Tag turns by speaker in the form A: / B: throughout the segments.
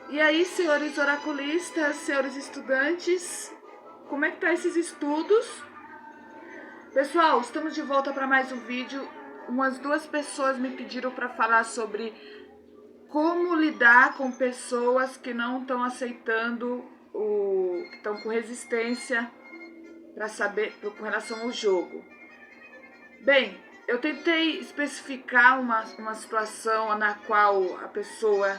A: E aí, senhores oraculistas, senhores estudantes, como é que tá esses estudos? Pessoal, estamos de volta para mais um vídeo. Umas duas pessoas me pediram para falar sobre como lidar com pessoas que não estão aceitando que estão com resistência para saber com relação ao jogo. Bem, eu tentei especificar uma situação na qual a pessoa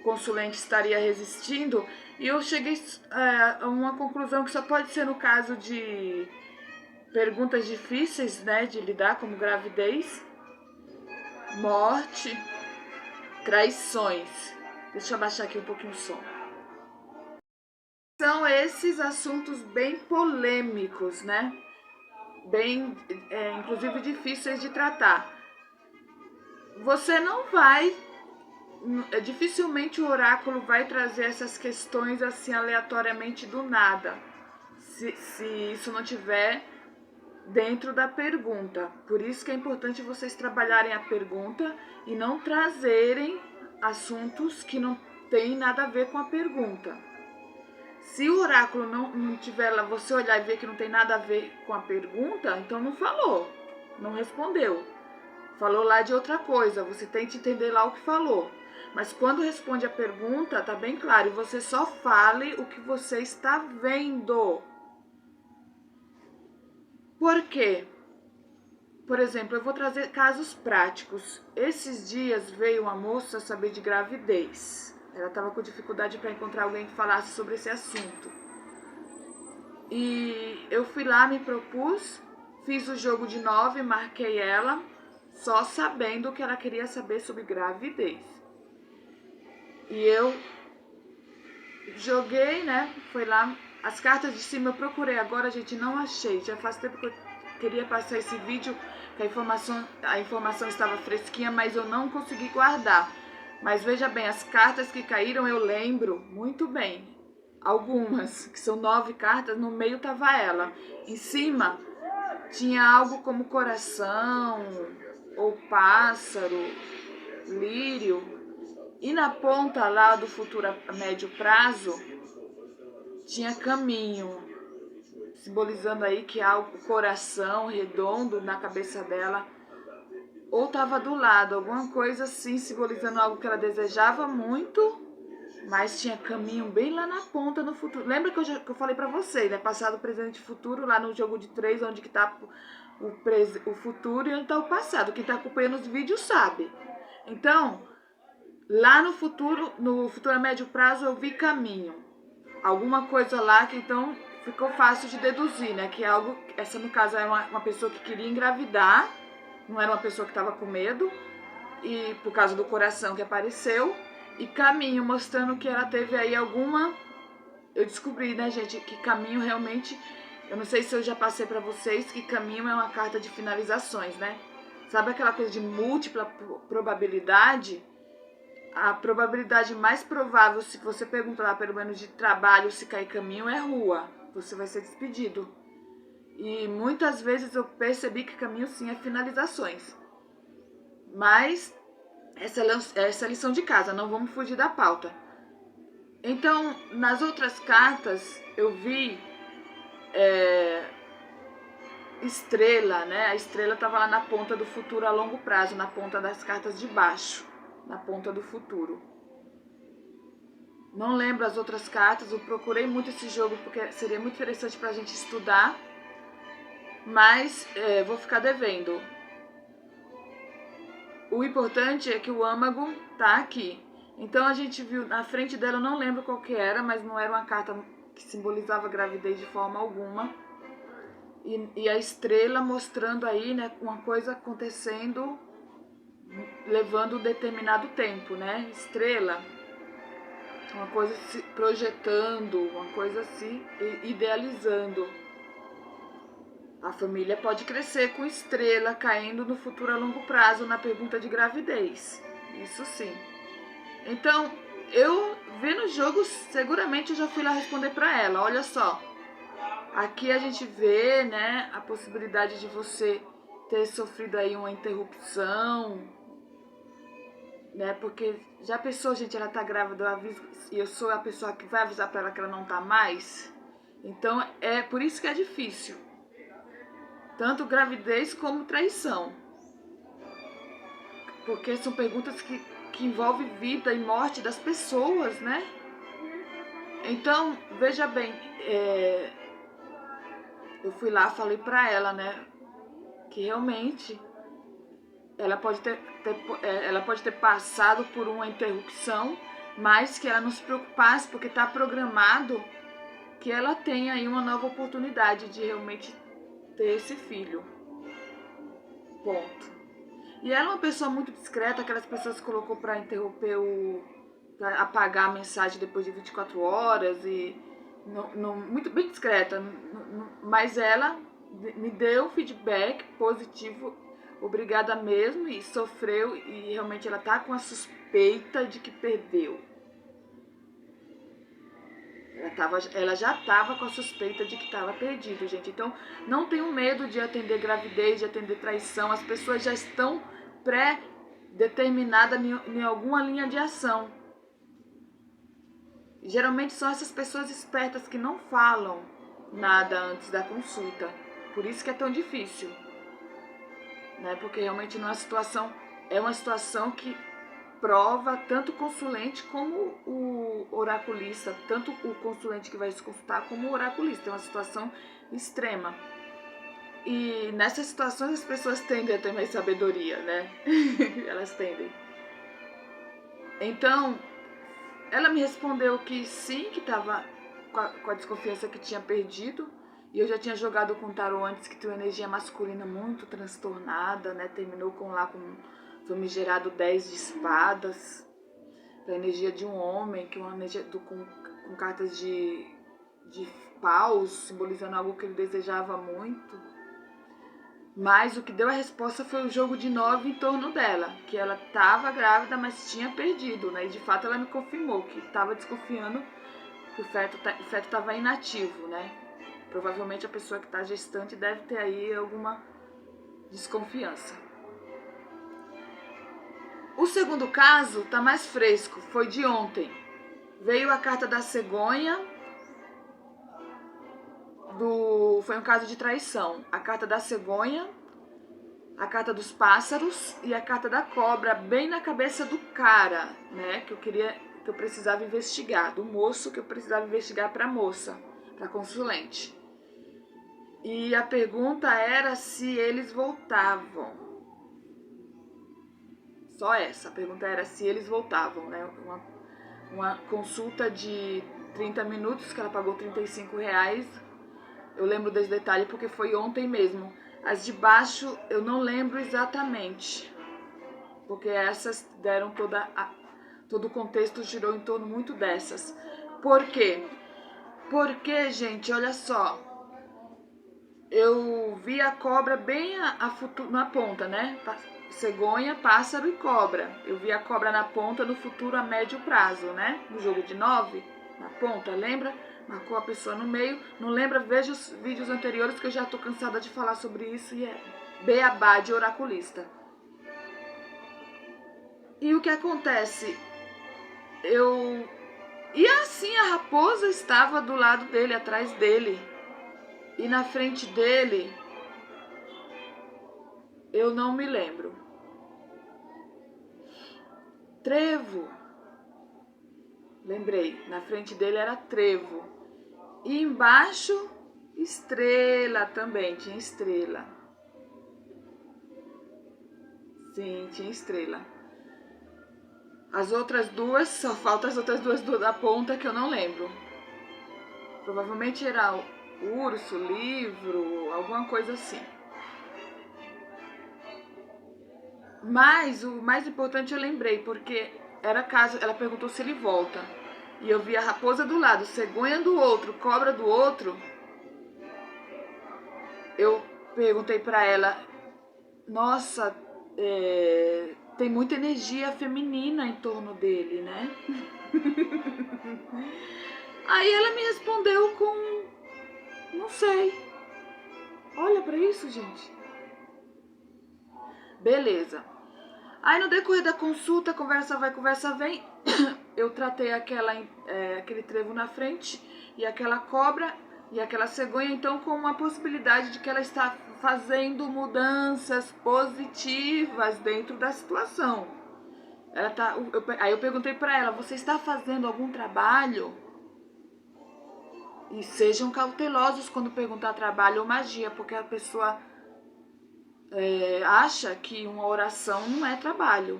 A: consulente estaria resistindo e eu cheguei a uma conclusão que só pode ser no caso de perguntas difíceis, né, de lidar, como gravidez, morte, traições. Deixa eu abaixar aqui um pouquinho o som. São esses assuntos bem polêmicos, né? Bem, inclusive difíceis de tratar. Você não vai, dificilmente o oráculo vai trazer essas questões assim aleatoriamente do nada, se isso não tiver dentro da pergunta. Por isso que é importante vocês trabalharem a pergunta e não trazerem assuntos que não tem nada a ver com a pergunta. Se o oráculo não tiver lá, você olhar e ver que não tem nada a ver com a pergunta, então não falou, não respondeu. Falou lá de outra coisa, você tente entender lá o que falou. Mas quando responde a pergunta, tá bem claro, e você só fale o que você está vendo. Por quê? Por exemplo, eu vou trazer casos práticos. Esses dias veio uma moça saber de gravidez. Ela estava com dificuldade para encontrar alguém que falasse sobre esse assunto. E eu fui lá, me propus, fiz o jogo de 9, marquei ela, só sabendo que ela queria saber sobre gravidez. E eu joguei, né? Foi lá. As cartas de cima eu procurei agora, gente, não achei. Já faz tempo que eu queria passar esse vídeo, que a informação estava fresquinha, mas eu não consegui guardar. Mas veja bem, as cartas que caíram eu lembro muito bem. Algumas, que são 9 cartas, no meio estava ela. Em cima tinha algo como coração, ou pássaro, lírio. E na ponta lá do futuro a médio prazo, tinha caminho, simbolizando aí que há o coração redondo na cabeça dela, ou estava do lado, alguma coisa assim, simbolizando algo que ela desejava muito, mas tinha caminho bem lá na ponta no futuro. Lembra que eu falei pra vocês, né? Passado, presente e futuro, lá no jogo de 3, onde que tá o futuro e onde tá o passado. Quem tá acompanhando os vídeos sabe. Então, lá no futuro a médio prazo, eu vi caminho. Alguma coisa lá que então ficou fácil de deduzir, né? Que é algo, essa no caso é uma pessoa que queria engravidar, não era uma pessoa que estava com medo, e por causa do coração que apareceu, e caminho, mostrando que ela teve aí alguma. Eu descobri, né, gente, que caminho realmente. Eu não sei se eu já passei pra vocês que caminho é uma carta de finalizações, né? Sabe aquela coisa de múltipla probabilidade? A probabilidade mais provável, se você perguntar lá pelo menos de trabalho, se cair caminho, é rua. Você vai ser despedido. E muitas vezes eu percebi que caminho sim é finalizações. Mas essa é a lição de casa, não vamos fugir da pauta. Então, nas outras cartas, eu vi estrela, né? A estrela estava lá na ponta do futuro a longo prazo, na ponta das cartas de baixo, na ponta do futuro. Não lembro as outras cartas, eu procurei muito esse jogo porque seria muito interessante pra gente estudar, mas vou ficar devendo. O importante é que o âmago tá aqui. Então a gente viu na frente dela, eu não lembro qual que era, mas não era uma carta que simbolizava gravidez de forma alguma. E a estrela mostrando aí, né, uma coisa acontecendo, levando um determinado tempo, né? Estrela, uma coisa se projetando, uma coisa se idealizando. A família pode crescer com estrela caindo no futuro a longo prazo na pergunta de gravidez. Isso sim. Então, eu vendo o jogo, seguramente eu já fui lá responder para ela. Olha só, aqui a gente vê, né, a possibilidade de você ter sofrido aí uma interrupção né? Porque já pensou, gente, ela tá grávida, eu aviso, e eu sou a pessoa que vai avisar pra ela que ela não tá mais. Então é por isso que é difícil. Tanto gravidez como traição. Porque são perguntas que envolvem vida e morte das pessoas, né? Então, veja bem, eu fui lá, falei pra ela, né? Que realmente ela pode ela pode ter passado por uma interrupção, mas que ela não se preocupasse, porque está programado que ela tenha aí uma nova oportunidade de realmente ter esse filho. Ponto. E ela é uma pessoa muito discreta, aquelas pessoas que colocou para interromper pra apagar a mensagem depois de 24 horas e muito bem discreta, mas ela me deu feedback positivo, obrigada mesmo, e sofreu, e realmente ela tá com a suspeita de que perdeu. Ela já estava com a suspeita de que estava perdido, gente. Então, não tenham medo de atender gravidez, de atender traição. As pessoas já estão pré-determinadas em alguma linha de ação. Geralmente são essas pessoas espertas que não falam nada antes da consulta. Por isso que é tão difícil, né? Porque realmente não é uma situação que prova tanto o consulente como o oraculista, tanto o consulente que vai se consultar como o oraculista. É uma situação extrema. E nessas situações as pessoas tendem a ter mais sabedoria, né? Elas tendem. Então, ela me respondeu que sim, que estava com a desconfiança que tinha perdido. E eu já tinha jogado com o tarô antes, que tem uma energia masculina muito transtornada, né? Terminou com famigerado 10 de espadas, a energia de um homem, que é uma energia com cartas de paus, simbolizando algo que ele desejava muito. Mas o que deu a resposta foi o jogo de 9 em torno dela, que ela estava grávida, mas tinha perdido, né? E de fato ela me confirmou que estava desconfiando que o feto estava inativo, né? Provavelmente a pessoa que está gestante deve ter aí alguma desconfiança. O segundo caso tá mais fresco, foi de ontem. Veio a carta da cegonha, foi um caso de traição. A carta da cegonha, a carta dos pássaros e a carta da cobra, bem na cabeça do cara, né? Que eu precisava investigar, do moço que eu precisava investigar para a moça, para consulente. E a pergunta era se eles voltavam. Só essa, a pergunta era se eles voltavam, né? Uma consulta de 30 minutos, que ela pagou R$35. Eu lembro desse detalhe porque foi ontem mesmo. As de baixo eu não lembro exatamente, porque essas deram todo o contexto girou em torno muito dessas. Por quê? Porque, gente, olha só, eu vi a cobra bem na ponta, né? Cegonha, pássaro e cobra. Eu vi a cobra na ponta no futuro a médio prazo, né? No jogo de 9, na ponta, lembra? Marcou a pessoa no meio. Não lembra? Veja os vídeos anteriores que eu já tô cansada de falar sobre isso e é beabá de oraculista. E o que acontece? E assim a raposa estava do lado dele, atrás dele. E na frente dele, eu não me lembro. Trevo. Lembrei, na frente dele era trevo. E embaixo, estrela também, tinha estrela. Sim, tinha estrela. As outras duas, só faltam as outras duas da ponta que eu não lembro. Provavelmente era o urso, livro, alguma coisa assim. Mas o mais importante eu lembrei, porque era caso, ela perguntou se ele volta. E eu vi a raposa do lado, cegonha do outro, cobra do outro. Eu perguntei pra ela, nossa, tem muita energia feminina em torno dele, né? Aí ela me respondeu com, não sei. Olha pra isso, gente. Beleza. Aí no decorrer da consulta, conversa vai, conversa vem, eu tratei aquele trevo na frente e aquela cobra e aquela cegonha, então com uma possibilidade de que ela está fazendo mudanças positivas dentro da situação. Aí eu perguntei para ela, você está fazendo algum trabalho? E sejam cautelosos quando perguntar trabalho ou magia, porque a pessoa acha que uma oração não é trabalho.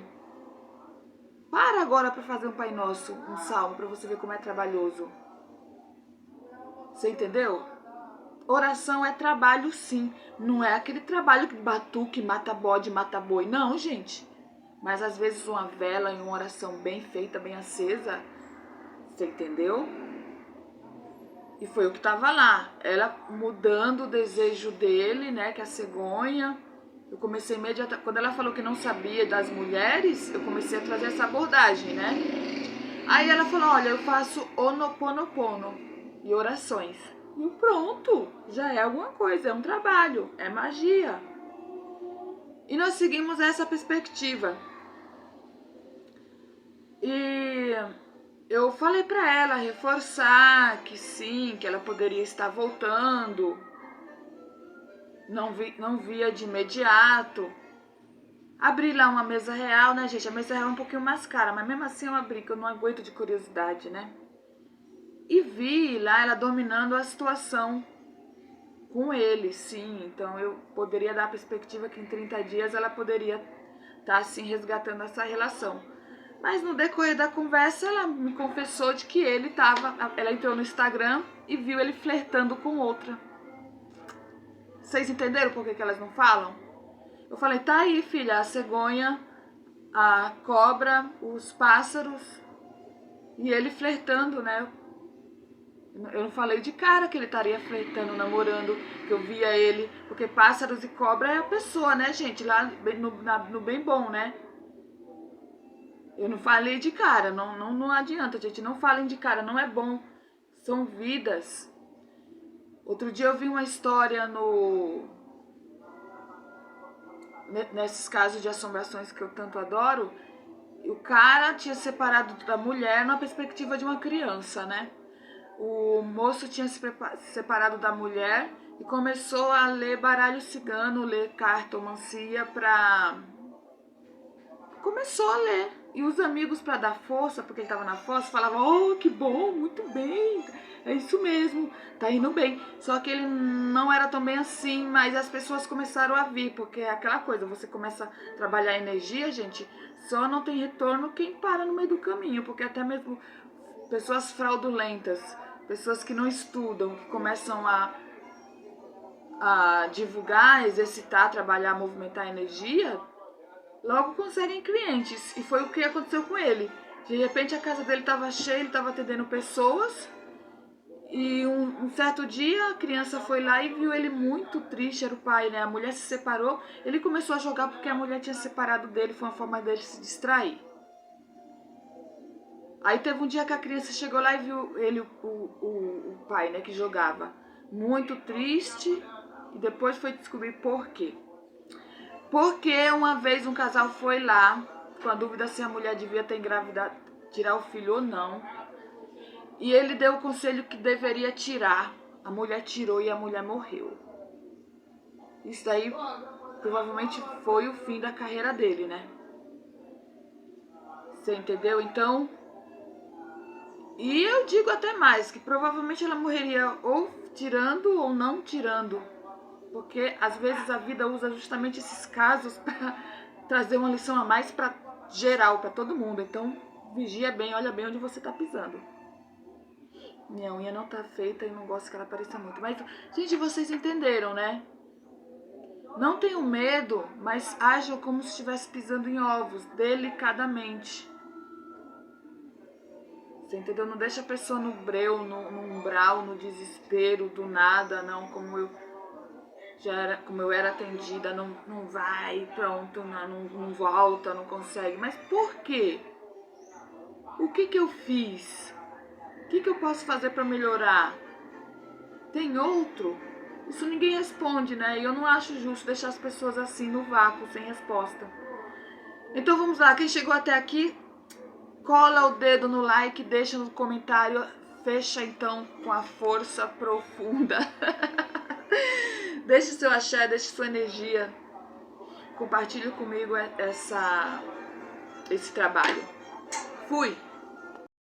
A: Para agora para fazer um Pai Nosso, um salmo, para você ver como é trabalhoso. Você entendeu? Oração é trabalho sim, não é aquele trabalho que batuque, mata bode, mata boi, não, gente. Mas às vezes uma vela e uma oração bem feita, bem acesa, você entendeu? E foi o que estava lá, ela mudando o desejo dele, né, que é a cegonha. Eu comecei imediatamente, quando ela falou que não sabia das mulheres, eu comecei a trazer essa abordagem, né? Aí ela falou, olha, eu faço Ho'oponopono e orações. E pronto, já é alguma coisa, é um trabalho, é magia. E nós seguimos essa perspectiva. E eu falei para ela reforçar que sim, que ela poderia estar voltando. Não via de imediato. Abri lá uma mesa real, né, gente? A mesa real é um pouquinho mais cara, mas mesmo assim eu abri, que eu não aguento de curiosidade, né? E vi lá ela dominando a situação com ele, sim. Então eu poderia dar a perspectiva que em 30 dias ela poderia estar, assim, resgatando essa relação. Mas no decorrer da conversa, ela me confessou de que ela entrou no Instagram e viu ele flertando com outra. Vocês entenderam por que elas não falam? Eu falei, tá aí, filha, a cegonha, a cobra, os pássaros e ele flertando, né? Eu não falei de cara que ele estaria flertando, namorando, que eu via ele, porque pássaros e cobra é a pessoa, né, gente? Lá no bem bom, né? Eu não falei de cara, não adianta, gente, não falem de cara, não é bom. São vidas. Outro dia eu vi uma história nesses casos de assombrações que eu tanto adoro, o cara tinha separado da mulher na perspectiva de uma criança, né? O moço tinha se separado da mulher e começou a ler baralho cigano, ler cartomancia Começou a ler. E os amigos, para dar força, porque ele estava na fossa, falavam, oh, que bom, muito bem, é isso mesmo, tá indo bem. Só que ele não era tão bem assim, mas as pessoas começaram a vir, porque é aquela coisa, você começa a trabalhar a energia, gente, só não tem retorno quem para no meio do caminho, porque até mesmo pessoas fraudulentas, pessoas que não estudam, que começam a divulgar, exercitar, trabalhar, movimentar a energia, logo conseguem clientes. E foi o que aconteceu com ele. De repente a casa dele estava cheia, ele estava atendendo pessoas. E um certo dia a criança foi lá e viu ele muito triste, era o pai, né? A mulher se separou, ele começou a jogar porque a mulher tinha separado dele, foi uma forma dele se distrair. Aí teve um dia que a criança chegou lá e viu ele, o pai, né, que jogava, muito triste, e depois foi descobrir por quê. Porque uma vez um casal foi lá, com a dúvida se a mulher devia ter engravidado, tirar o filho ou não. E ele deu o conselho que deveria tirar. A mulher tirou e a mulher morreu. Isso daí provavelmente foi o fim da carreira dele, né? Você entendeu? Então, e eu digo até mais, que provavelmente ela morreria ou tirando ou não tirando. Porque às vezes a vida usa justamente esses casos para trazer uma lição a mais para geral, para todo mundo. Então, vigia bem, olha bem onde você tá pisando. Minha unha não tá feita e não gosto que ela apareça muito. Mas, gente, vocês entenderam, né? Não tenham medo, mas ajam como se estivesse pisando em ovos, delicadamente. Você entendeu? Não deixa a pessoa no breu, no umbral, no desespero, do nada, não, como eu era atendida, não vai, pronto, não volta, não consegue. Mas por quê? O que eu fiz? O que eu posso fazer para melhorar? Tem outro? Isso ninguém responde, né? E eu não acho justo deixar as pessoas assim no vácuo, sem resposta. Então vamos lá, quem chegou até aqui, cola o dedo no like, deixa no comentário, fecha então com a força profunda. Deixe seu axé, deixe sua energia, compartilhe comigo esse trabalho. Fui!